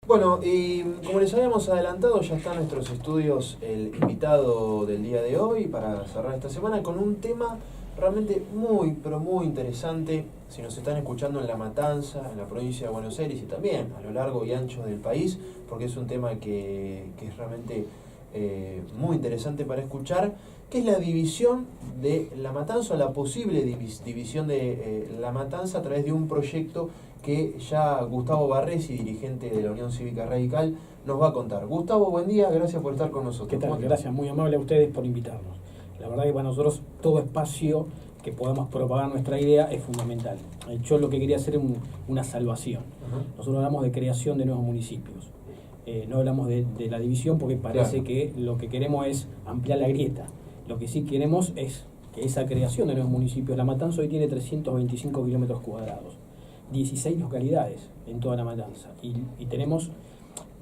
Bueno, y como les habíamos adelantado, ya está en nuestros estudios el invitado del día de hoy para cerrar esta semana con un tema realmente muy, pero muy interesante. Si nos están escuchando en La Matanza, en la provincia de Buenos Aires y también a lo largo y ancho del país, porque es un tema que es realmente muy interesante para escuchar, que es la división de La Matanza, o la posible división de La Matanza a través de un proyecto que ya Gustavo Barresi, dirigente de la Unión Cívica Radical, nos va a contar. Gustavo, buen día, gracias por estar con nosotros. ¿Qué tal? Gracias, muy amable a ustedes por invitarnos. La verdad que para nosotros todo espacio que podamos propagar nuestra idea es fundamental. Yo lo que quería hacer es una salvación. Nosotros hablamos de creación de nuevos municipios. No hablamos de la división porque parece que lo que queremos es ampliar la grieta. Lo que sí queremos es que esa creación de nuevos municipios, La Matanza hoy tiene 325 kilómetros cuadrados, 16 localidades en toda La Matanza, y tenemos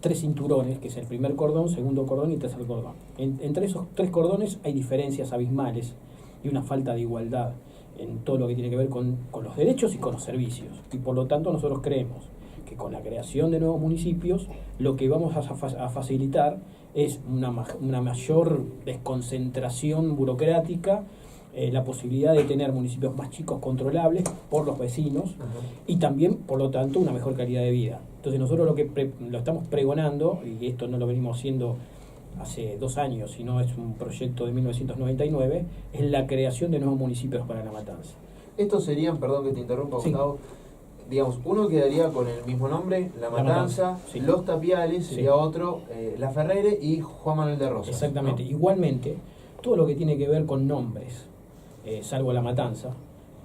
3 cinturones, que es el primer cordón, segundo cordón y tercer cordón. Entre esos 3 cordones hay diferencias abismales y una falta de igualdad en todo lo que tiene que ver con los derechos y con los servicios. Y por lo tanto nosotros creemos que con la creación de nuevos municipios lo que vamos a facilitar es una mayor desconcentración burocrática, la posibilidad de tener municipios más chicos controlables por los vecinos y también, por lo tanto, una mejor calidad de vida. Entonces nosotros lo estamos pregonando, y esto no lo venimos haciendo hace 2 años, sino es un proyecto de 1999, es la creación de nuevos municipios para La Matanza. Estos serían, perdón que te interrumpa, Sí. Gustavo, digamos, uno quedaría con el mismo nombre, La Matanza, sí. Los Tapiales, sería Sí. otro, La Ferrere y Juan Manuel de Rosas. Exactamente. ¿No? Igualmente, todo lo que tiene que ver con nombres, salvo La Matanza,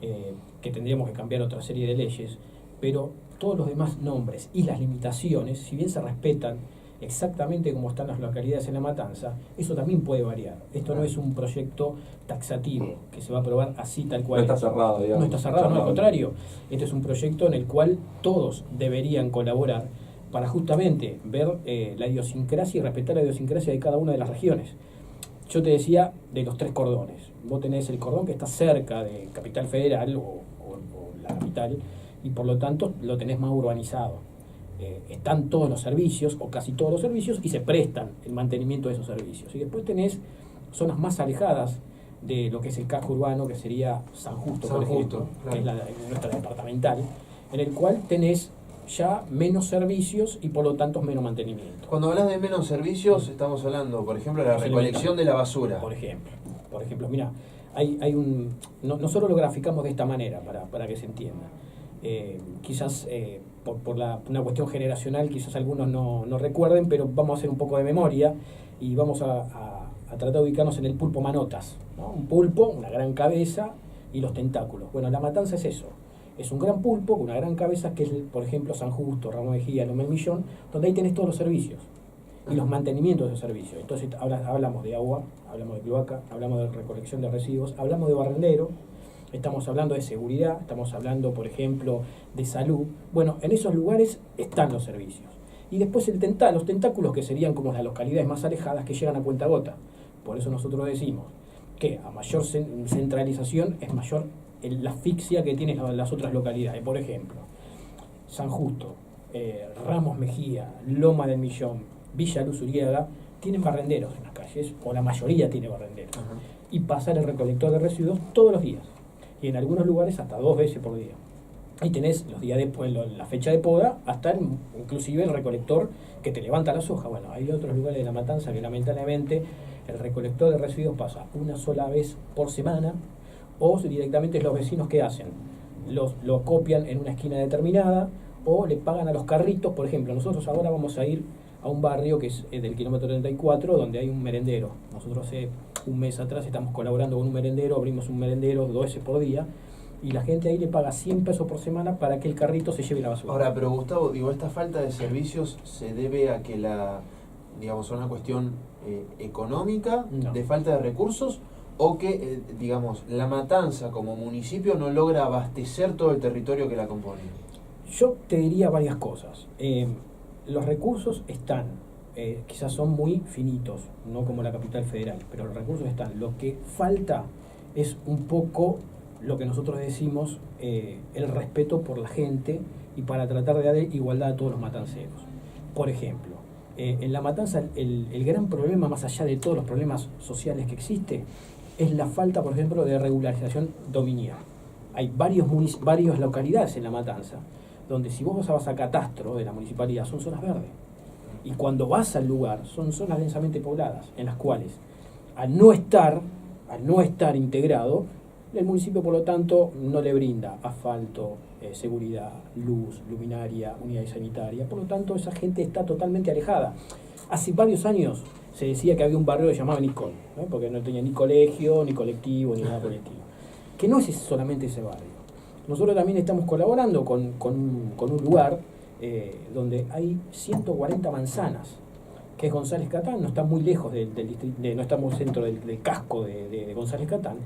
que tendríamos que cambiar otra serie de leyes, pero todos los demás nombres y las limitaciones, si bien se respetan exactamente como están las localidades en La Matanza, eso también puede variar. Esto no es un proyecto taxativo que se va a aprobar así tal cual. No está cerrado, digamos. No está cerrado, no, al contrario. Este es un proyecto en el cual todos deberían colaborar para justamente ver la idiosincrasia y respetar la idiosincrasia de cada una de las regiones. Yo te decía de los 3 cordones. Vos tenés el cordón que está cerca de Capital Federal o la capital, y por lo tanto lo tenés más urbanizado. Están todos los servicios, o casi todos los servicios, y se prestan el mantenimiento de esos servicios. Y después tenés zonas más alejadas de lo que es el casco urbano, que sería San Justo, por ejemplo, claro, que es nuestra departamental, en el cual tenés ya menos servicios y por lo tanto menos mantenimiento. Cuando hablas de menos servicios, estamos hablando, por ejemplo, de la recolección de la basura. Por ejemplo, mira, hay un... Nosotros lo graficamos de esta manera para que se entienda. Quizás por una cuestión generacional, quizás algunos no recuerden, pero vamos a hacer un poco de memoria y vamos a tratar de ubicarnos en el pulpo manotas, ¿no? Un pulpo, una gran cabeza y los tentáculos. Bueno, La Matanza es eso. Es un gran pulpo con una gran cabeza, que es, por ejemplo, San Justo, Ramos Mejía, Loma del Millón, donde ahí tenés todos los servicios y los mantenimientos de esos servicios. Entonces hablamos de agua, hablamos de cloaca, hablamos de recolección de residuos, hablamos de barrendero, estamos hablando de seguridad, estamos hablando, por ejemplo, de salud. Bueno, en esos lugares están los servicios. Y después los tentáculos, que serían como las localidades más alejadas, que llegan a cuentagota. Por eso nosotros decimos que a mayor centralización es mayor la asfixia que tienen las otras localidades. Por ejemplo, San Justo, Ramos Mejía, Loma del Millón, Villa Luz Uriaga, tienen barrenderos en las calles, o la mayoría tiene barrenderos. Y pasar el recolector de residuos todos los días. Y en algunos lugares hasta 2 veces por día. Ahí tenés los días después, la fecha de poda, hasta inclusive el recolector que te levanta las hojas. Bueno, hay otros lugares de La Matanza que lamentablemente el recolector de residuos pasa una sola vez por semana, o directamente los vecinos que hacen, lo copian en una esquina determinada, o le pagan a los carritos. Por ejemplo, nosotros ahora vamos a ir a un barrio que es del kilómetro 34, donde hay un merendero. Nosotros hace un mes atrás estamos colaborando con un merendero, abrimos un merendero 2 veces por día, y la gente ahí le paga 100 pesos por semana para que el carrito se lleve la basura. Ahora, pero Gustavo, digo, esta falta de servicios se debe a que digamos, una cuestión económica, No. de falta de recursos, o que, digamos, La Matanza como municipio no logra abastecer todo el territorio que la compone. Yo te diría varias cosas. Los recursos están, quizás son muy finitos, no como la capital federal, pero los recursos están. Lo que falta es un poco lo que nosotros decimos, el respeto por la gente, y para tratar de dar igualdad a todos los matanceros. Por ejemplo, en La Matanza el gran problema, más allá de todos los problemas sociales que existe, es la falta, por ejemplo, de regularización dominial. Hay varias localidades en La Matanza donde si vos vas a catastro de la municipalidad son zonas verdes. Y cuando vas al lugar son zonas densamente pobladas, en las cuales al no estar integrado, el municipio por lo tanto no le brinda asfalto, seguridad, luz, luminaria, unidad sanitaria. Por lo tanto esa gente está totalmente alejada. Hace varios años se decía que había un barrio que se llamaba Nicol, ¿no? Porque no tenía ni colegio, ni colectivo, ni nada por el estilo. Que no es solamente ese barrio. Nosotros también estamos colaborando con un lugar donde hay 140 manzanas, que es González Catán. No está muy lejos del distrito, no estamos dentro del casco de González Catán,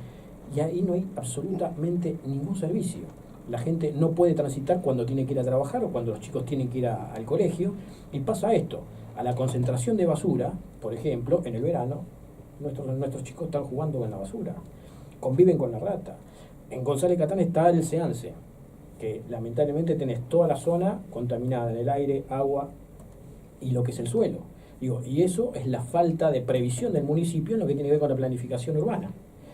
y ahí no hay absolutamente ningún servicio. La gente no puede transitar cuando tiene que ir a trabajar o cuando los chicos tienen que ir al colegio, y pasa esto: a la concentración de basura, por ejemplo, en el verano, nuestros chicos están jugando con la basura, conviven con la rata. En González Catán está el Seance, que lamentablemente tenés toda la zona contaminada en el aire, agua y lo que es el suelo. Y eso es la falta de previsión del municipio en lo que tiene que ver con la planificación urbana.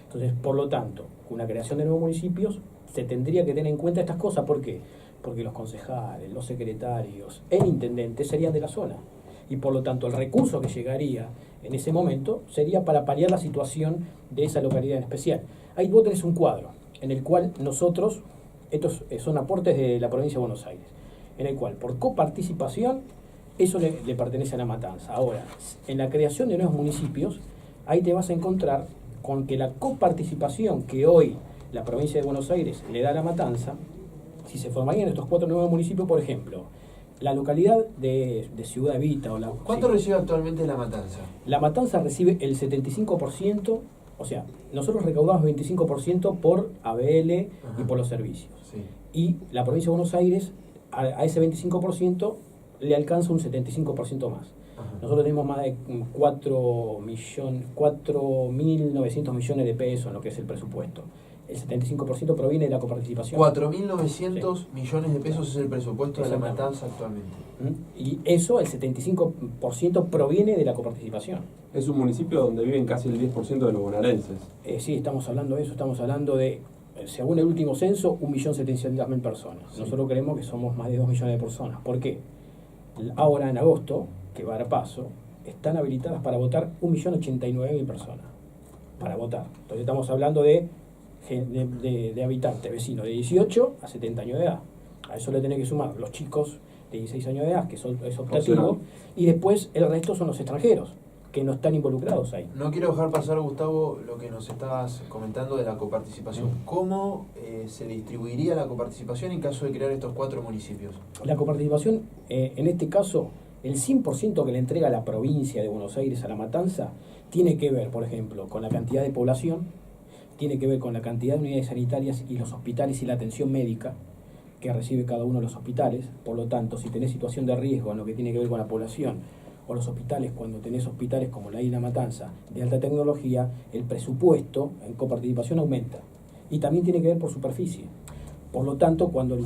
Entonces, por lo tanto, con la creación de nuevos municipios se tendría que tener en cuenta estas cosas. ¿Por qué? Porque los concejales, los secretarios, el intendente serían de la zona. Y por lo tanto el recurso que llegaría en ese momento sería para paliar la situación de esa localidad en especial. Ahí vos tenés un cuadro en el cual nosotros, estos son aportes de la provincia de Buenos Aires, en el cual por coparticipación eso le pertenece a La Matanza. Ahora, en la creación de nuevos municipios, ahí te vas a encontrar con que la coparticipación que hoy la provincia de Buenos Aires le da a La Matanza, si se formarían estos 4 nuevos municipios, por ejemplo, la localidad de Ciudad Evita... ¿Cuánto recibe actualmente La Matanza? La Matanza recibe el 75%, o sea, nosotros recaudamos 25% por ABL. Ajá. Y por los servicios. Sí. Y la provincia de Buenos Aires, a ese 25%, le alcanza un 75% más. Ajá. Nosotros tenemos más de 4.900 millones de pesos en lo que es el presupuesto. El 75% proviene de la coparticipación. 4.900 millones de pesos es el presupuesto de La Matanza actualmente. Y eso, el 75% proviene de la coparticipación. Es un municipio donde viven casi el 10% de los bonaerenses. Sí, estamos hablando de eso, estamos hablando de, según el último censo, 1.700.000 personas. Sí. Nosotros creemos que somos más de 2 millones de personas. ¿Por qué? Ahora en agosto, que va a dar paso, están habilitadas para votar 1.089.000 personas. Para votar. Entonces estamos hablando de habitantes, vecinos de 18 a 70 años de edad. A eso le tenés que sumar los chicos de 16 años de edad, que es optativo, y después el resto son los extranjeros, que no están involucrados ahí. No quiero dejar pasar, Gustavo, lo que nos estabas comentando de la coparticipación. ¿Cómo se distribuiría la coparticipación en caso de crear estos 4 municipios? La coparticipación, en este caso, el 100% que le entrega la provincia de Buenos Aires a La Matanza tiene que ver, por ejemplo, con la cantidad de población, tiene que ver con la cantidad de unidades sanitarias y los hospitales y la atención médica que recibe cada uno de los hospitales. Por lo tanto, si tenés situación de riesgo en lo que tiene que ver con la población, o los hospitales, cuando tenés hospitales como la Isla Matanza de alta tecnología, el presupuesto en coparticipación aumenta. Y también tiene que ver por superficie. Por lo tanto, cuando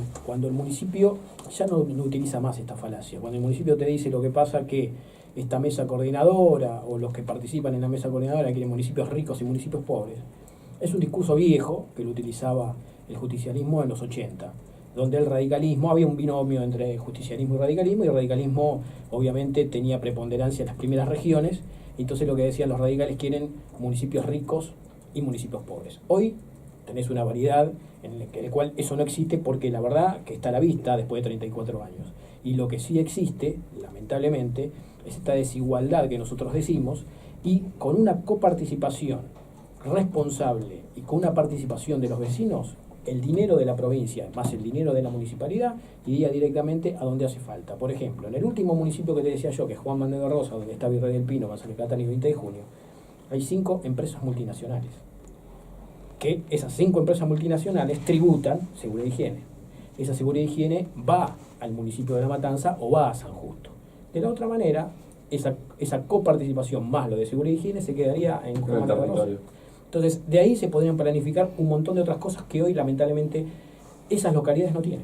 el municipio ya no utiliza más esta falacia, cuando el municipio te dice lo que pasa que esta mesa coordinadora o los que participan en la mesa coordinadora quieren municipios ricos y municipios pobres, es un discurso viejo que lo utilizaba el justicialismo en los 80, donde el radicalismo, había un binomio entre justicialismo y el radicalismo obviamente tenía preponderancia en las primeras regiones, y entonces lo que decían los radicales: quieren municipios ricos y municipios pobres. Hoy tenés una variedad en el cual eso no existe, porque la verdad que está a la vista después de 34 años. Y lo que sí existe, lamentablemente, es esta desigualdad que nosotros decimos, y con una coparticipación responsable y con una participación de los vecinos, el dinero de la provincia más el dinero de la municipalidad iría directamente a donde hace falta. Por ejemplo, en el último municipio que te decía yo, que es Juan Manuel de Rosa, donde está Virrey del Pino, González Catán y 20 de junio, hay 5 empresas multinacionales, que esas 5 empresas multinacionales tributan seguridad e higiene. Esa seguridad e higiene va al municipio de La Matanza o va a San Justo. De la otra manera, esa coparticipación más lo de seguridad e higiene se quedaría en Juan Manuel de Rosa. Entonces, de ahí se podrían planificar un montón de otras cosas que hoy, lamentablemente, esas localidades no tienen.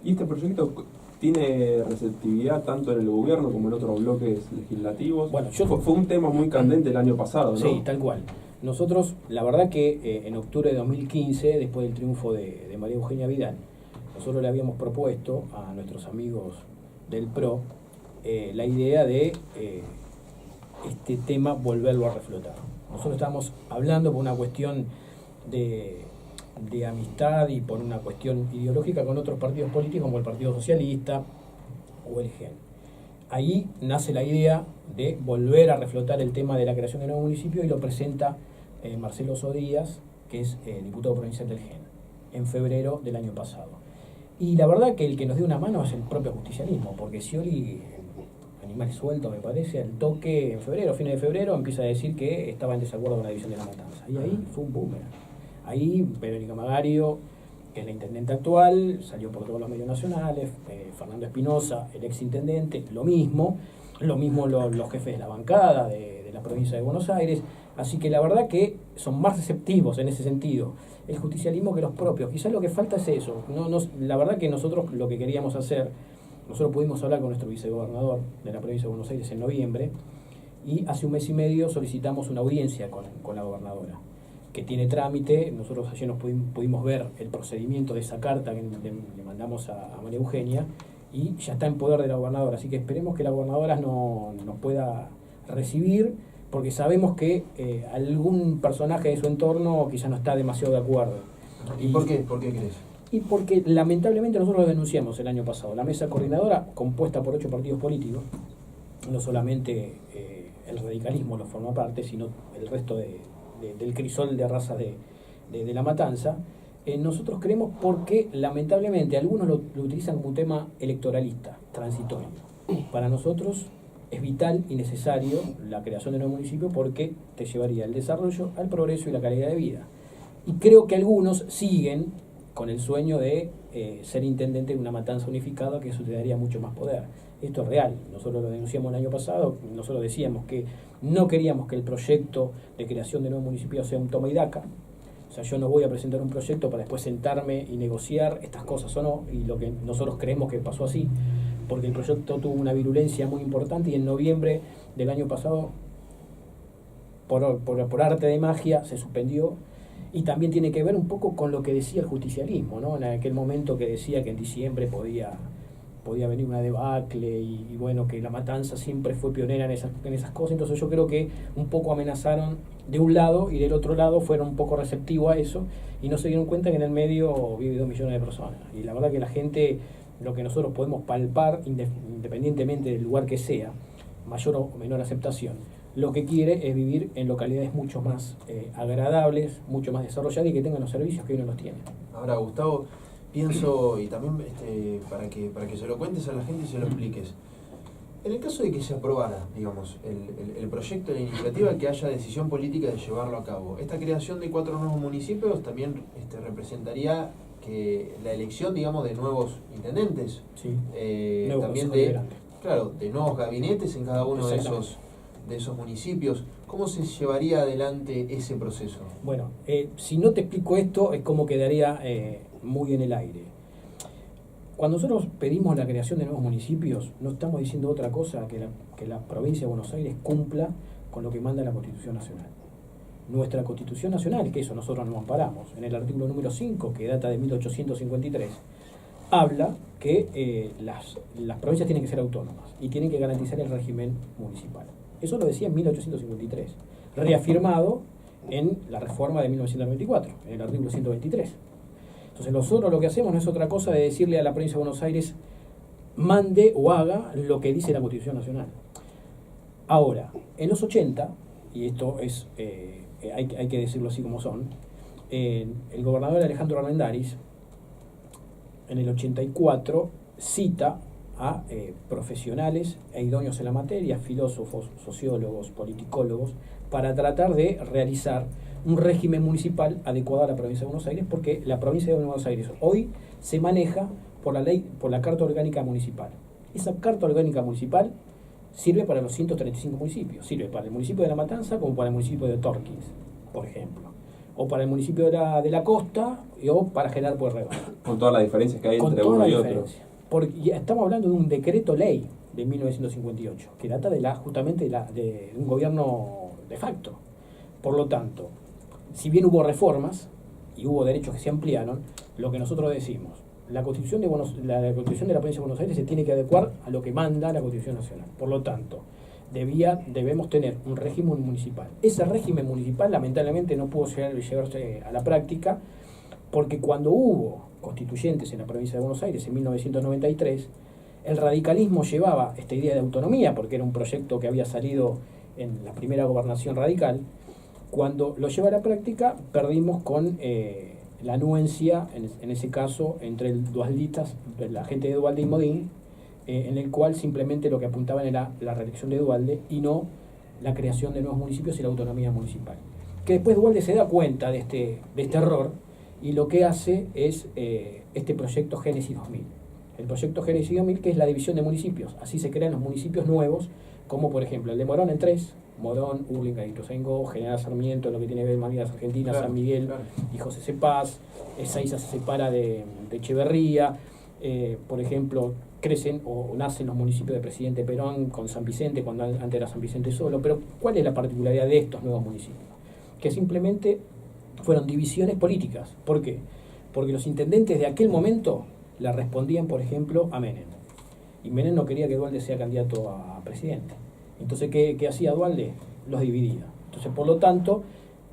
¿Y este proyecto ¿tiene receptividad tanto en el gobierno como en otros bloques legislativos? Bueno, fue un tema muy candente el año pasado, ¿no? Sí, tal cual. Nosotros, la verdad que en octubre de 2015, después del triunfo de María Eugenia Vidal, nosotros le habíamos propuesto a nuestros amigos del PRO la idea de este tema volverlo a reflotar. Nosotros estábamos hablando por una cuestión de amistad y por una cuestión ideológica con otros partidos políticos como el Partido Socialista o el GEN. Ahí nace la idea de volver a reflotar el tema de la creación de nuevos municipios y lo presenta Marcelo Sodías, que es diputado provincial del GEN, en febrero del año pasado. Y la verdad que el que nos dio una mano es el propio justicialismo, porque Scioli, animal suelto me parece, al toque en febrero, fines de febrero, empieza a decir que estaba en desacuerdo con la división de La Matanza. Y ahí fue un boomerang. Ahí Verónica Magario, que es la intendente actual, salió por todos los medios nacionales, Fernando Espinosa, el ex intendente, lo mismo los jefes de la bancada de la provincia de Buenos Aires, así que la verdad que son más receptivos en ese sentido el justicialismo que los propios. Quizás lo que falta es eso. La verdad que nosotros lo que queríamos hacer, nosotros pudimos hablar con nuestro vicegobernador de la provincia de Buenos Aires en noviembre, y hace un mes y medio solicitamos una audiencia con la gobernadora, que tiene trámite. Nosotros ayer nos pudimos ver el procedimiento de esa carta que le mandamos a María Eugenia, y ya está en poder de la gobernadora, así que esperemos que la gobernadora nos pueda recibir, porque sabemos que algún personaje de su entorno quizá no está demasiado de acuerdo. ¿Y por qué? ¿Por qué crees? Y porque lamentablemente nosotros lo denunciamos el año pasado. La mesa coordinadora, compuesta por 8 partidos políticos, no solamente el radicalismo lo forma parte, sino el resto del crisol de razas de La Matanza, nosotros creemos, porque lamentablemente algunos lo utilizan como un tema electoralista, transitorio. Para nosotros es vital y necesario la creación de nuevos municipios, porque te llevaría al desarrollo, al progreso y la calidad de vida. Y creo que algunos siguen con el sueño de ser intendente de una Matanza unificada, que eso te daría mucho más poder. Esto es real. Nosotros lo denunciamos el año pasado. Nosotros decíamos que no queríamos que el proyecto de creación de nuevos municipios sea un toma y daca. O sea, yo no voy a presentar un proyecto para después sentarme y negociar estas cosas o no, y lo que nosotros creemos que pasó así, porque el proyecto tuvo una virulencia muy importante, y en noviembre del año pasado, por arte de magia, se suspendió. Y también tiene que ver un poco con lo que decía el justicialismo, ¿no? En aquel momento que decía que en diciembre podía venir una debacle, y bueno, que La Matanza siempre fue pionera en esas cosas. Entonces yo creo que un poco amenazaron de un lado, y del otro lado fueron un poco receptivos a eso, y no se dieron cuenta que en el medio vive 2 millones de personas. Y la verdad que la gente, lo que nosotros podemos palpar, independientemente del lugar que sea, mayor o menor aceptación, lo que quiere es vivir en localidades mucho más agradables, mucho más desarrolladas, y que tengan los servicios que hoy no los tienen. Ahora, Gustavo, pienso, y también para que se lo cuentes a la gente y se lo expliques, en el caso de que se aprobara, digamos, el proyecto de la iniciativa, que haya decisión política de llevarlo a cabo, esta creación de 4 nuevos municipios también representaría que la elección, digamos, de nuevos intendentes, Sí. también de nuevos gabinetes en cada uno de esos municipios. ¿Cómo se llevaría adelante ese proceso? Bueno, si no te explico esto, es como quedaría muy en el aire. Cuando nosotros pedimos la creación de nuevos municipios, no estamos diciendo otra cosa que la provincia de Buenos Aires cumpla con lo que manda la Constitución Nacional. Nuestra Constitución Nacional, que eso nosotros nos amparamos, en el artículo número 5, que data de 1853, habla que las provincias tienen que ser autónomas y tienen que garantizar el régimen municipal. Eso lo decía en 1853, reafirmado en la reforma de 1994, en el artículo 123. Entonces nosotros lo que hacemos no es otra cosa de decirle a la provincia de Buenos Aires: mande o haga lo que dice la Constitución Nacional. Ahora, en los 80, y esto es hay que decirlo así como son, el gobernador Alejandro Armendáriz, en el 84, cita a profesionales e idóneos en la materia, filósofos, sociólogos, politicólogos, para tratar de realizar un régimen municipal adecuado a la provincia de Buenos Aires, porque la provincia de Buenos Aires hoy se maneja por la Carta Orgánica Municipal. Esa Carta Orgánica Municipal sirve para los 135 municipios, sirve para el municipio de La Matanza como para el municipio de Torquís, por ejemplo, o para el municipio de la Costa, o para General Pueyrredón. Con todas las diferencias que hay entre uno y otro. porque estamos hablando de un decreto ley de 1958, que data justamente de un gobierno de facto. Por lo tanto, si bien hubo reformas y hubo derechos que se ampliaron, lo que nosotros decimos, la Constitución de la Constitución de la Provincia de Buenos Aires se tiene que adecuar a lo que manda la Constitución Nacional. Por lo tanto, debemos tener un régimen municipal. Ese régimen municipal lamentablemente no pudo llevarse a la práctica, porque cuando hubo constituyentes en la provincia de Buenos Aires en 1993, el radicalismo llevaba esta idea de autonomía, porque era un proyecto que había salido en la primera gobernación radical. Cuando lo lleva a la práctica, perdimos con la anuencia, en ese caso, entre la gente de Duhalde y Modín, en el cual simplemente lo que apuntaban era la reelección de Duhalde y no la creación de nuevos municipios y la autonomía municipal. Que después Duhalde se da cuenta de este error y lo que hace es este proyecto Génesis 2000. El proyecto Génesis 2000, que es la división de municipios. Así se crean los municipios nuevos, como por ejemplo el de Morón en 3, Morón, Hurlingham, Ituzaingó, General Sarmiento, lo que tiene que ver Malvinas Argentinas, claro, San Miguel, claro. y José Cepaz. Ezeiza se separa de Echeverría. Por ejemplo, crecen o nacen los municipios de Presidente Perón con San Vicente, cuando antes era San Vicente solo. Pero ¿cuál es la particularidad de estos nuevos municipios? Que simplemente fueron divisiones políticas. ¿Por qué? Porque los intendentes de aquel momento le respondían, por ejemplo, a Menem. Y Menem no quería que Duhalde sea candidato a presidente. Entonces, ¿qué hacía Duhalde? Los dividía. Entonces, por lo tanto,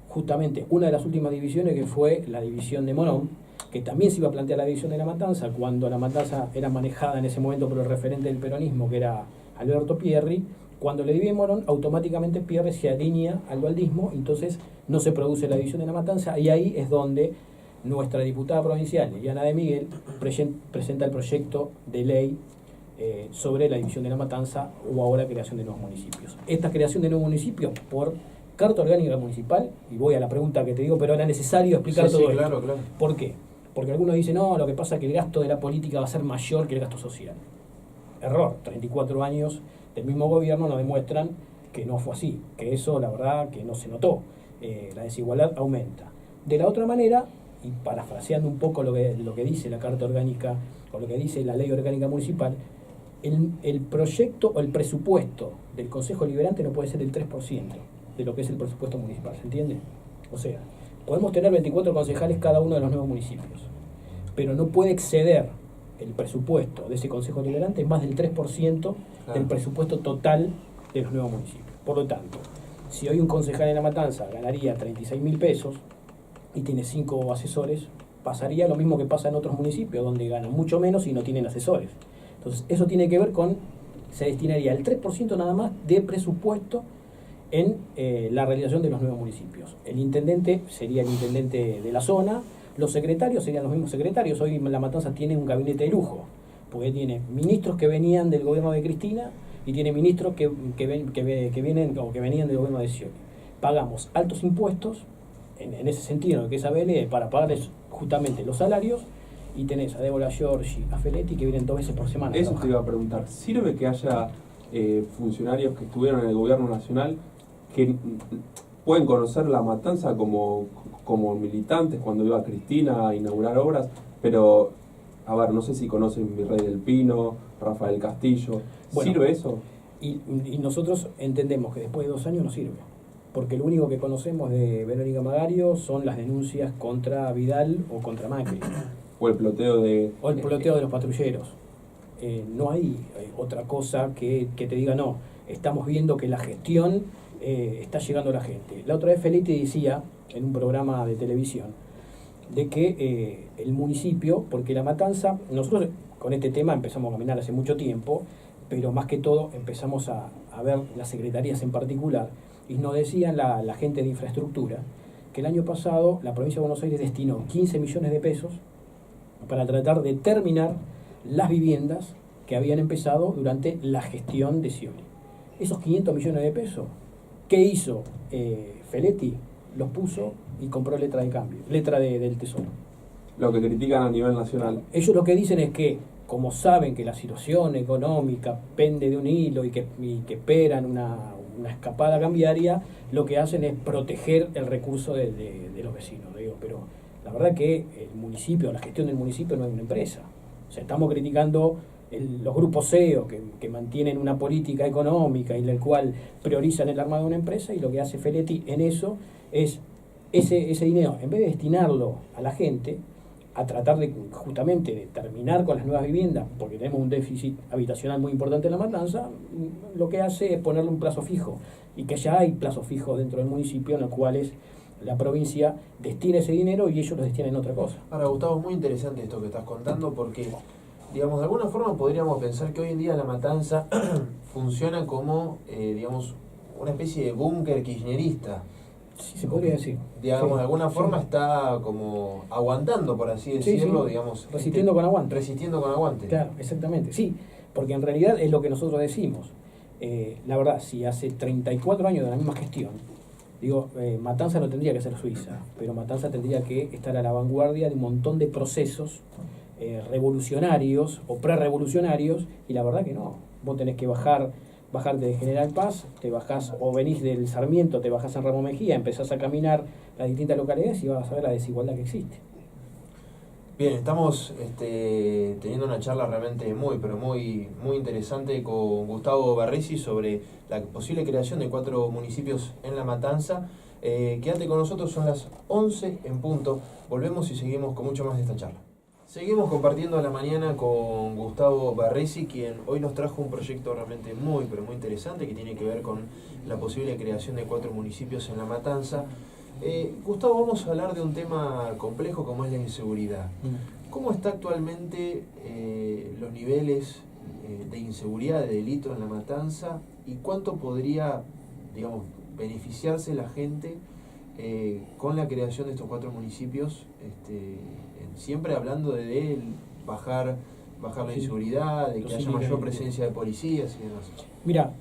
justamente una de las últimas divisiones, que fue la división de Morón, que también se iba a plantear la división de La Matanza, cuando La Matanza era manejada en ese momento por el referente del peronismo, que era Alberto Pierri. Cuando le divide Morón, automáticamente Pierri se alinea al dualdismo, entonces no se produce la división de La Matanza, y ahí es donde nuestra diputada provincial, Liliana de Miguel, presenta el proyecto de ley sobre la división de La Matanza, o ahora creación de nuevos municipios. Esta creación de nuevos municipios por Carta Orgánica Municipal, y voy a la pregunta que te digo, pero era necesario explicar todo esto. Claro. ¿Por qué? Porque algunos dicen, no, lo que pasa es que el gasto de la política va a ser mayor que el gasto social. Error. 34 años del mismo gobierno nos demuestran que no fue así, que eso la verdad que no se notó. La desigualdad aumenta. De la otra manera, y parafraseando un poco lo que dice la Carta Orgánica, o lo que dice la Ley Orgánica Municipal, el proyecto o el presupuesto del Consejo Liberante no puede ser el 3% de lo que es el presupuesto municipal, ¿se entiende? O sea, podemos tener 24 concejales cada uno de los nuevos municipios, pero no puede exceder el presupuesto de ese Consejo Liberante más del 3% del presupuesto total de los nuevos municipios. Por lo tanto, si hoy un concejal en La Matanza ganaría 36.000 pesos y tiene 5 asesores, pasaría lo mismo que pasa en otros municipios, donde ganan mucho menos y no tienen asesores. Entonces, eso tiene que ver con, se destinaría el 3% nada más de presupuesto en la realización de los nuevos municipios. El intendente sería el intendente de la zona, los secretarios serían los mismos secretarios. Hoy La Matanza tiene un gabinete de lujo, porque tiene ministros que venían del gobierno de Cristina y tiene ministros que vienen o que venían del gobierno de Scioli. Pagamos altos impuestos, en ese sentido, en el que es ABL, para pagarles justamente los salarios, y tenés a Débora Giorgi, a Feletti, que vienen 2 veces por semana. Eso te iba a preguntar. ¿Sirve que haya funcionarios que estuvieron en el gobierno nacional que pueden conocer La Matanza como militantes cuando iba Cristina a inaugurar obras? Pero, a ver, no sé si conocen Virrey del Pino, Rafael Castillo. Bueno, ¿sirve eso? Y nosotros entendemos que después de 2 años no sirve. Porque lo único que conocemos de Verónica Magario son las denuncias contra Vidal o contra Macri. O el ploteo de los patrulleros. No hay otra cosa que te diga, no, estamos viendo que la gestión está llegando a la gente. La otra vez Felipe decía, en un programa de televisión, de que el municipio, porque La Matanza, nosotros con este tema empezamos a caminar hace mucho tiempo, pero más que todo empezamos a ver las secretarías en particular, y nos decían la gente de infraestructura que el año pasado la provincia de Buenos Aires destinó 15 millones de pesos para tratar de terminar las viviendas que habían empezado durante la gestión de Scioli. Esos 500 millones de pesos, ¿qué hizo Feletti? Los puso y compró letra de cambio, del Tesoro. lo que critican a nivel nacional. Ellos lo que dicen es que, como saben que la situación económica pende de un hilo y que esperan una escapada cambiaria, lo que hacen es proteger el recurso de los vecinos. Digo, pero la verdad que el municipio, la gestión del municipio no es una empresa. O sea, estamos criticando los grupos CEO que mantienen una política económica y la cual priorizan el armado de una empresa, y lo que hace Feletti en eso es ese dinero, en vez de destinarlo a la gente, a tratar de justamente de terminar con las nuevas viviendas, porque tenemos un déficit habitacional muy importante en La Matanza, lo que hace es ponerle un plazo fijo, y que ya hay plazos fijos dentro del municipio en los cuales la provincia destina ese dinero y ellos lo destinan en otra cosa. Ahora, Gustavo, es muy interesante esto que estás contando, porque, digamos, de alguna forma podríamos pensar que hoy en día La Matanza funciona como, digamos, una especie de búnker kirchnerista. Sí, se podría decir. Digamos, Sí, de alguna forma sí. está como aguantando, por así Sí, decirlo, sí. digamos. Resistiendo con aguante. Resistiendo con aguante. Claro, exactamente. Sí, porque en realidad es lo que nosotros decimos. La verdad, si hace 34 años de la misma gestión, digo, Matanza no tendría que ser Suiza, pero Matanza tendría que estar a la vanguardia de un montón de procesos revolucionarios o prerrevolucionarios, y la verdad que no. Vos tenés que bajarte de General Paz, te bajás, o venís del Sarmiento, te bajás en Ramos Mejía, empezás a caminar las distintas localidades y vas a ver la desigualdad que existe. Bien, estamos teniendo una charla realmente muy, pero muy interesante con Gustavo Barresi sobre la posible creación de 4 municipios en La Matanza. Quédate con nosotros, son las 11 en punto. Volvemos y seguimos con mucho más de esta charla. Seguimos compartiendo la mañana con Gustavo Barresi, quien hoy nos trajo un proyecto realmente muy, pero muy interesante que tiene que ver con la posible creación de 4 municipios en La Matanza. Gustavo, vamos a hablar de un tema complejo como es la inseguridad. ¿Cómo está actualmente los niveles de inseguridad, de delito en La Matanza, y cuánto podría, digamos, beneficiarse la gente con la creación de estos 4 municipios, siempre hablando de bajar la inseguridad, de que haya mayor presencia de policías y demás? Mira,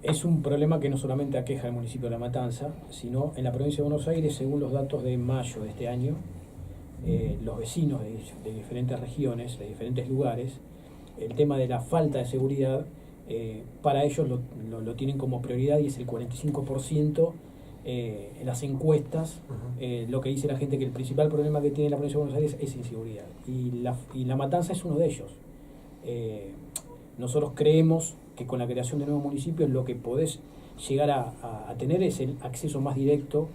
es un problema que no solamente aqueja al municipio de La Matanza, sino en la provincia de Buenos Aires, según los datos de mayo de este año, los vecinos de diferentes regiones, de diferentes lugares, el tema de la falta de seguridad, para ellos lo tienen como prioridad, y es el 45% en las encuestas. Lo que dice la gente, que el principal problema que tiene la provincia de Buenos Aires es inseguridad, y la Matanza es uno de ellos. Nosotros creemos que con la creación de nuevos municipios lo que podés llegar a tener es el acceso más directo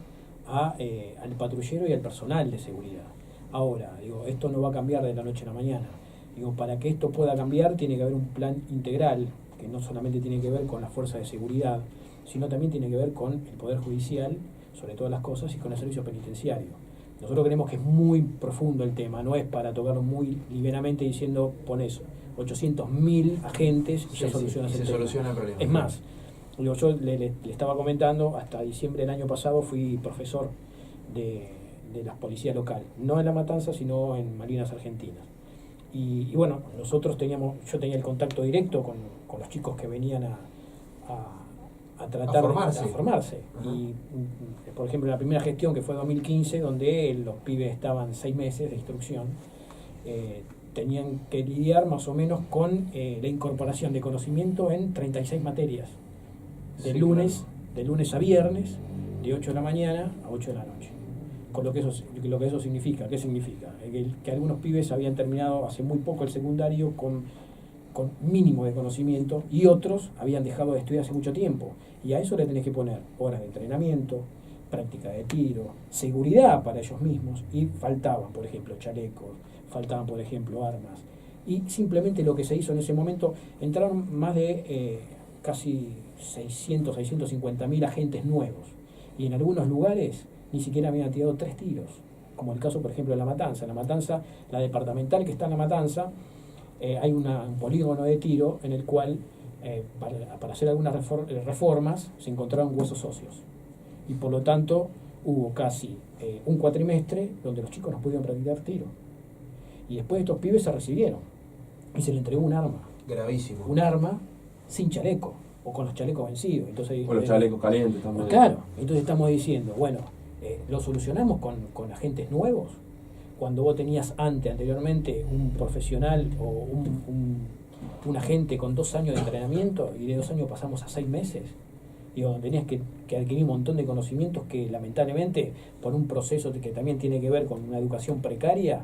al patrullero y al personal de seguridad. Ahora, digo, esto no va a cambiar de la noche a la mañana. Digo, para que esto pueda cambiar tiene que haber un plan integral, que no solamente tiene que ver con la fuerza de seguridad, sino también tiene que ver con el Poder Judicial, sobre todas las cosas, y con el servicio penitenciario. Nosotros creemos que es muy profundo el tema, no es para tocarlo muy ligeramente diciendo pones 800.000 agentes y ya solucionas el problema. Es más, digo, yo le estaba comentando, hasta diciembre del año pasado fui profesor de la policía local, no en La Matanza, sino en Malvinas Argentinas. Y bueno, yo tenía el contacto directo con los chicos que venían a tratar a formarse. Y por ejemplo, en la primera gestión, que fue 2015, donde los pibes estaban 6 meses de instrucción, tenían que lidiar más o menos con la incorporación de conocimiento en 36 materias, de lunes a viernes, de 8 de la mañana a 8 de la noche. Con lo que eso significa. ¿Qué significa? Que algunos pibes habían terminado hace muy poco el secundario con mínimo de conocimiento, y otros habían dejado de estudiar hace mucho tiempo, y a eso le tenés que poner horas de entrenamiento, práctica de tiro, seguridad para ellos mismos, y faltaban, por ejemplo, chalecos, faltaban, por ejemplo, armas, y simplemente lo que se hizo en ese momento, entraron más de casi 650.000 agentes nuevos, y en algunos lugares ni siquiera habían tirado 3 tiros, como el caso, por ejemplo, de La Matanza. La Matanza, la departamental que está en La Matanza, hay un polígono de tiro en el cual, para hacer algunas reformas, se encontraron huesos óseos. Y por lo tanto, hubo casi un cuatrimestre donde los chicos no pudieron practicar tiro. Y después estos pibes se recibieron y se les entregó un arma. Gravísimo. Un arma sin chaleco, o con los chalecos vencidos. Entonces, o los chalecos calientes también. Claro, entonces estamos diciendo, bueno, ¿lo solucionamos con agentes nuevos? Cuando vos tenías anteriormente un profesional o un agente con 2 años de entrenamiento, y de 2 años pasamos a 6 meses, Digo, tenías que adquirir un montón de conocimientos que lamentablemente, por un proceso que también tiene que ver con una educación precaria,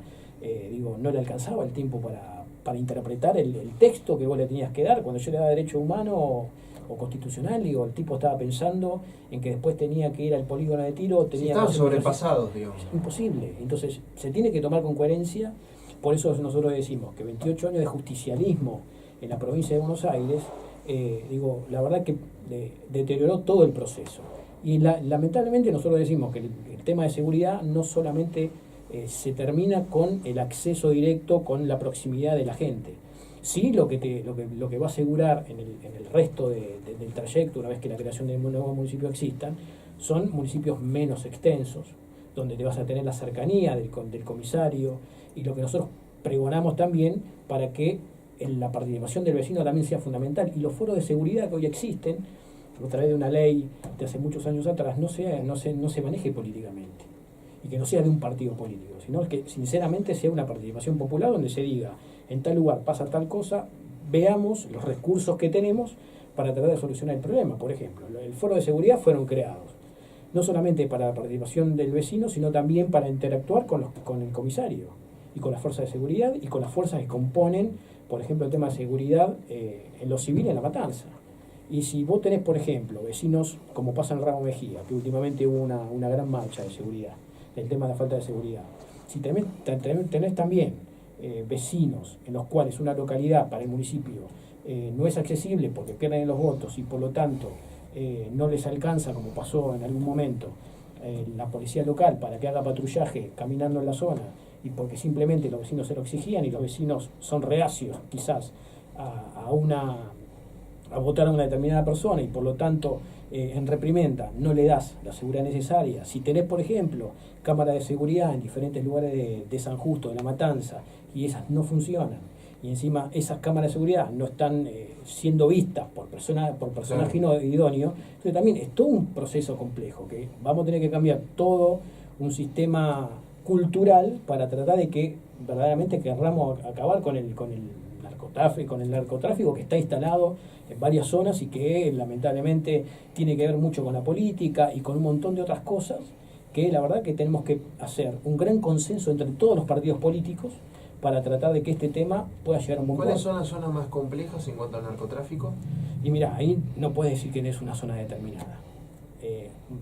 no le alcanzaba el tiempo para interpretar el texto que vos le tenías que dar. Cuando yo le daba derecho humano o constitucional, el tipo estaba pensando en que después tenía que ir al polígono de tiro, tenía estaban que sobrepasados, digamos. Es imposible. Entonces, se tiene que tomar con coherencia. Por eso nosotros decimos que 28 años de justicialismo en la provincia de Buenos Aires, la verdad que deterioró todo el proceso. Y lamentablemente nosotros decimos que el tema de seguridad no solamente se termina con el acceso directo, con la proximidad de la gente. Sí, lo que va a asegurar en el resto del trayecto, una vez que la creación de un nuevo municipio exista, son municipios menos extensos, donde te vas a tener la cercanía del comisario, y lo que nosotros pregonamos también para que la participación del vecino también sea fundamental. Y los foros de seguridad que hoy existen, a través de una ley de hace muchos años atrás, no se maneje políticamente, y que no sea de un partido político, sino que sinceramente sea una participación popular donde se diga, en tal lugar pasa tal cosa, veamos los recursos que tenemos para tratar de solucionar el problema. Por ejemplo, el foro de seguridad fueron creados no solamente para la participación del vecino, sino también para interactuar con el comisario y con las fuerzas de seguridad y con las fuerzas que componen, por ejemplo, el tema de seguridad en lo civil, en La Matanza. Y si vos tenés, por ejemplo, vecinos, como pasa en Ramos Mejía, que últimamente hubo una gran marcha de seguridad, del tema de la falta de seguridad, si tenés también vecinos en los cuales una localidad para el municipio no es accesible porque pierden los votos y por lo tanto no les alcanza, como pasó en algún momento, la policía local para que haga patrullaje caminando en la zona, y porque simplemente los vecinos se lo exigían y los vecinos son reacios quizás a votar a una determinada persona, y por lo tanto en reprimenda no le das la seguridad necesaria. Si tenés, por ejemplo, cámaras de seguridad en diferentes lugares de San Justo, de La Matanza, y esas no funcionan, y encima esas cámaras de seguridad no están siendo vistas por personaje idóneo, entonces también es todo un proceso complejo, que vamos a tener que cambiar todo un sistema cultural para tratar de que verdaderamente querramos acabar con el narcotráfico que está instalado en varias zonas y que lamentablemente tiene que ver mucho con la política y con un montón de otras cosas, que la verdad que tenemos que hacer un gran consenso entre todos los partidos políticos para tratar de que este tema pueda llegar a un buen puerto. ¿Cuáles son las zonas más complejas en cuanto al narcotráfico? Y mira, ahí no puedes decir que es una zona determinada.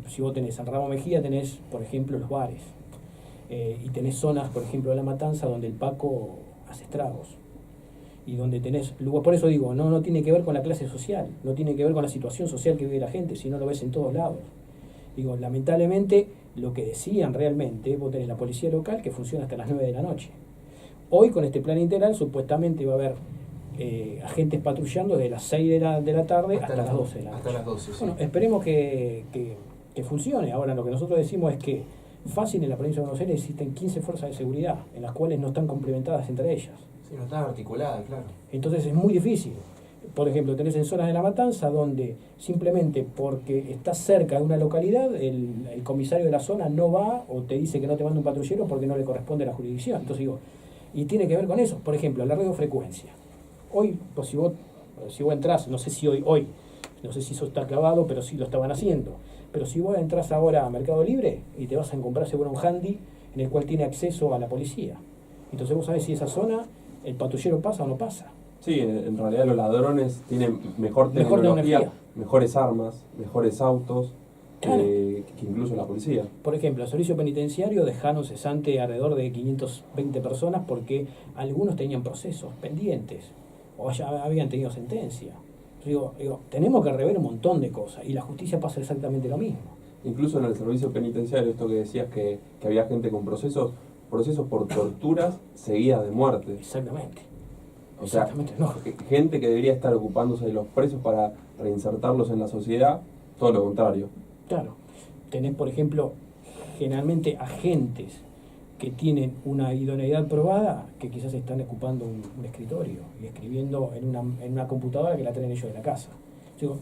Si vos tenés San Ramos Mejía, tenés, por ejemplo, los bares. Y tenés zonas, por ejemplo, de La Matanza, donde el Paco hace estragos. Y donde tenés lugar, por eso digo, no tiene que ver con la clase social, no tiene que ver con la situación social que vive la gente, sino lo ves en todos lados. Digo, lamentablemente, lo que decían realmente, vos tenés la policía local que funciona hasta las 9 de la noche. Hoy, con este plan integral, supuestamente va a haber agentes patrullando de las 6 de la tarde hasta las 12 de la noche. Hasta las 12, sí. Bueno, esperemos que funcione. Ahora, lo que nosotros decimos es que fácil en la provincia de Buenos Aires existen 15 fuerzas de seguridad, en las cuales no están complementadas entre ellas. Sí, no están articuladas, claro. Entonces es muy difícil. Por ejemplo, tenés en zonas de La Matanza donde simplemente porque estás cerca de una localidad, el comisario de la zona no va o te dice que no te manda un patrullero porque no le corresponde a la jurisdicción. Entonces digo, y tiene que ver con eso. Por ejemplo, la radiofrecuencia. Hoy, pues si vos entrás, no sé si hoy, no sé si eso está clavado, pero sí lo estaban haciendo. Pero si vos entrás ahora a Mercado Libre y te vas a comprar seguro un handy en el cual tiene acceso a la policía. Entonces vos sabés si esa zona, el patrullero pasa o no pasa. Sí, en realidad los ladrones tienen mejor tecnología, mejores armas, mejores autos, claro, que incluso la policía. Por ejemplo, el servicio penitenciario dejaron cesante alrededor de 520 personas porque algunos tenían procesos pendientes o ya habían tenido sentencia. Digo, tenemos que rever un montón de cosas y la justicia pasa exactamente lo mismo. Incluso en el servicio penitenciario, esto que decías que había gente con procesos por torturas seguidas de muerte. Exactamente. O sea, gente que debería estar ocupándose de los presos para reinsertarlos en la sociedad, todo lo contrario. Claro. Tenés, por ejemplo, generalmente agentes que tienen una idoneidad probada que quizás están ocupando un escritorio y escribiendo en una computadora que la traen ellos de la casa. Digo,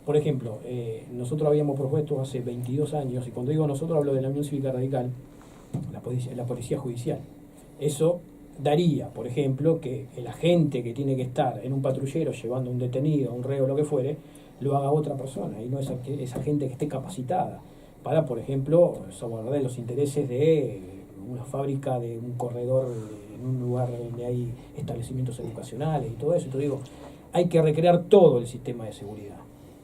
por ejemplo, nosotros habíamos propuesto hace 22 años, y cuando digo nosotros hablo de la Unión Cívica Radical, la policía judicial. Eso daría, por ejemplo, que el agente que tiene que estar en un patrullero llevando un detenido, un reo, lo que fuere, lo haga otra persona y no esa gente que esté capacitada para, por ejemplo, salvaguardar los intereses de una fábrica, de un corredor, en un lugar donde hay establecimientos educacionales y todo eso. Entonces digo, hay que recrear todo el sistema de seguridad.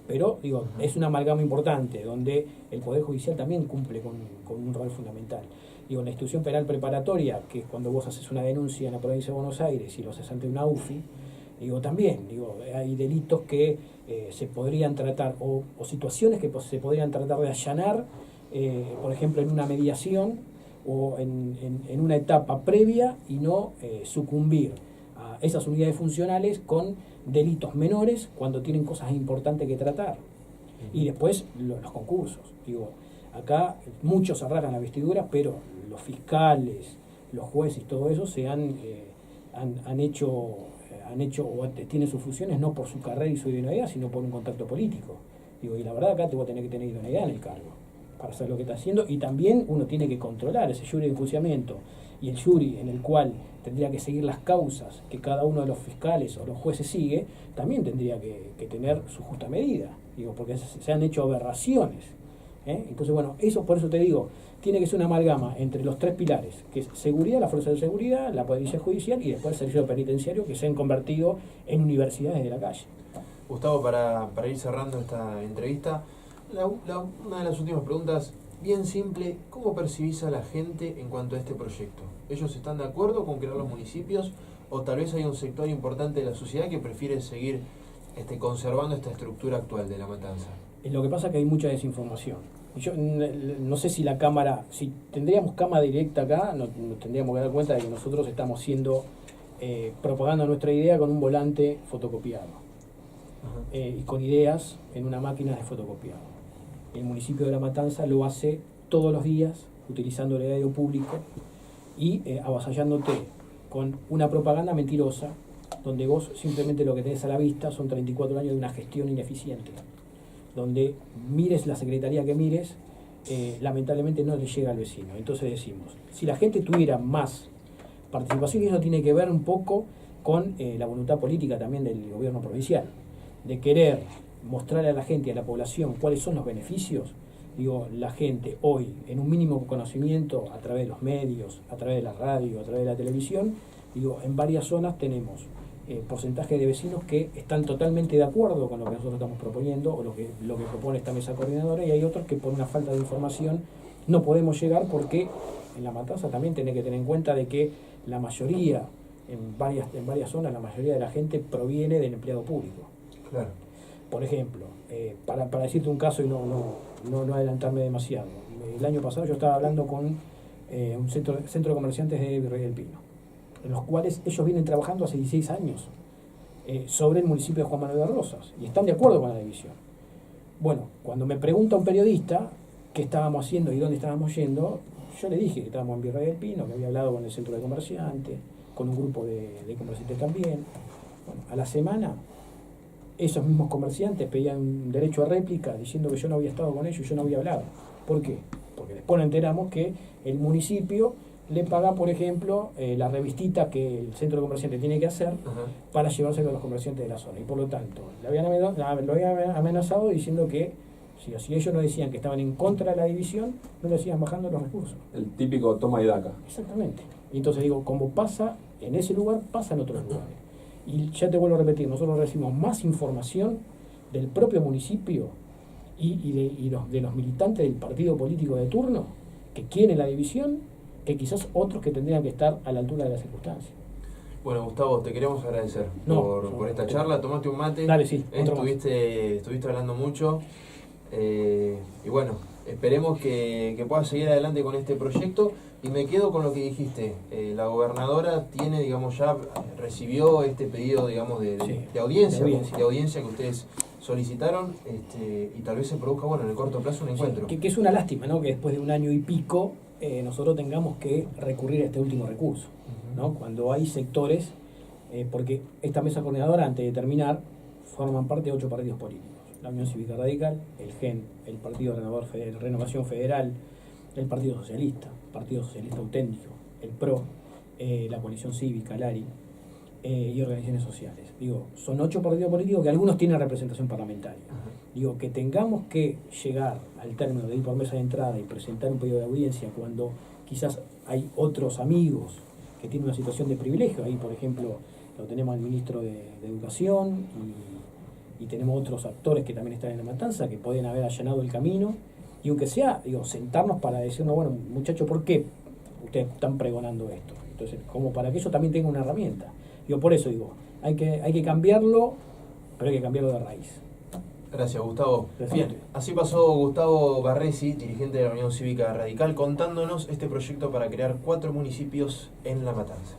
Pero digo, es una amalgama importante donde el Poder Judicial también cumple con un rol fundamental. Digo, la institución penal preparatoria, que es cuando vos haces una denuncia en la provincia de Buenos Aires y lo haces ante una UFI, digo, también hay delitos que se podrían tratar o situaciones que se podrían tratar de allanar, por ejemplo, en una mediación o en una etapa previa y no sucumbir a esas unidades funcionales con delitos menores cuando tienen cosas importantes que tratar. Y después los concursos. Digo, acá muchos arrancan la vestidura, pero los fiscales, los jueces, todo eso se han hecho o tienen sus funciones no por su carrera y su idoneidad, sino por un contacto político. Digo, y la verdad acá te voy a tener que tener idoneidad en el cargo para saber lo que está haciendo, y también uno tiene que controlar ese jury de enjuiciamiento y el jury en el cual tendría que seguir las causas que cada uno de los fiscales o los jueces sigue, también tendría que tener su justa medida, digo, porque se han hecho aberraciones. Entonces, bueno, por eso te digo, tiene que ser una amalgama entre los tres pilares, que es seguridad, la fuerza de seguridad, la policía judicial y después el servicio penitenciario, que se han convertido en universidades de la calle. Gustavo, para ir cerrando esta entrevista, una de las últimas preguntas, bien simple: ¿cómo percibís a la gente en cuanto a este proyecto? ¿Ellos están de acuerdo con crear los municipios o tal vez hay un sector importante de la sociedad que prefiere seguir conservando esta estructura actual de La Matanza? Lo que pasa es que hay mucha desinformación. Yo no sé si la cámara, si tendríamos cámara directa acá, nos tendríamos que dar cuenta de que nosotros estamos haciendo propaganda nuestra idea con un volante fotocopiado y con ideas en una máquina de fotocopiado. El municipio de La Matanza lo hace todos los días utilizando el erario público y avasallándote con una propaganda mentirosa, donde vos simplemente lo que tenés a la vista son 34 años de una gestión ineficiente, donde mires la secretaría que mires, lamentablemente no le llega al vecino. Entonces decimos, si la gente tuviera más participación, y eso tiene que ver un poco con la voluntad política también del gobierno provincial, de querer mostrarle a la gente y a la población cuáles son los beneficios. Digo, la gente hoy, en un mínimo conocimiento, a través de los medios, a través de la radio, a través de la televisión, digo, en varias zonas tenemos porcentaje de vecinos que están totalmente de acuerdo con lo que nosotros estamos proponiendo o lo que propone esta mesa coordinadora, y hay otros que por una falta de información no podemos llegar, porque en La Matanza también tenés que tener en cuenta de que la mayoría, en varias zonas, la mayoría de la gente proviene del empleado público. Claro. Por ejemplo, para decirte un caso y no adelantarme demasiado, el año pasado yo estaba hablando con un centro de comerciantes de Virrey del Pino, en los cuales ellos vienen trabajando hace 16 años sobre el municipio de Juan Manuel de Rosas, y están de acuerdo con la división. Bueno, cuando me pregunta un periodista qué estábamos haciendo y dónde estábamos yendo, yo le dije que estábamos en Virrey del Pino, que había hablado con el centro de comerciantes, con un grupo de comerciantes también. Bueno, a la semana esos mismos comerciantes pedían un derecho a réplica diciendo que yo no había estado con ellos y yo no había hablado. ¿Por qué? Porque después nos enteramos que el municipio le paga, por ejemplo, la revistita que el centro de comerciantes tiene que hacer para llevárselo a los comerciantes de la zona. Y por lo tanto, lo habían amenazado diciendo que si ellos no decían que estaban en contra de la división, no le sigan bajando los recursos. El típico toma y daca. Exactamente. Y entonces digo, como pasa en ese lugar, pasa en otros lugares. Y ya te vuelvo a repetir, nosotros recibimos más información del propio municipio y de los militantes del partido político de turno que quieren la división, que quizás otros que tendrían que estar a la altura de las circunstancias. Bueno, Gustavo, te queremos agradecer por esta charla. Tomate un mate. Dale, sí. Estuviste hablando mucho. Y bueno, esperemos que puedas seguir adelante con este proyecto. Y me quedo con lo que dijiste. La gobernadora tiene, digamos, ya recibió este pedido, digamos, de audiencia que ustedes solicitaron, y tal vez se produzca, bueno, en el corto plazo un encuentro. Que es una lástima, ¿no? Que después de un año y pico nosotros tengamos que recurrir a este último recurso, ¿no? Cuando hay sectores, porque esta mesa coordinadora, antes de terminar, forman parte de 8 partidos políticos: la Unión Cívica Radical, el GEN, el Partido Renovación Federal, el Partido Socialista Auténtico, el PRO, la Coalición Cívica, el ARI, y organizaciones sociales. Digo, son 8 partidos políticos que algunos tienen representación parlamentaria. Digo, que tengamos que llegar al término de ir por mesa de entrada y presentar un pedido de audiencia cuando quizás hay otros amigos que tienen una situación de privilegio. Ahí, por ejemplo, lo tenemos al ministro de Educación y tenemos otros actores que también están en la matanza que pueden haber allanado el camino. Y aunque sea, digo, sentarnos para decirnos, bueno, muchachos, ¿por qué ustedes están pregonando esto? Entonces, como para que eso también tenga una herramienta. Digo, por eso digo, hay que cambiarlo, pero hay que cambiarlo de raíz. Gracias, Gustavo. Gracias. Bien, así pasó Gustavo Barresi, dirigente de la Unión Cívica Radical, contándonos este proyecto para crear 4 municipios en La Matanza.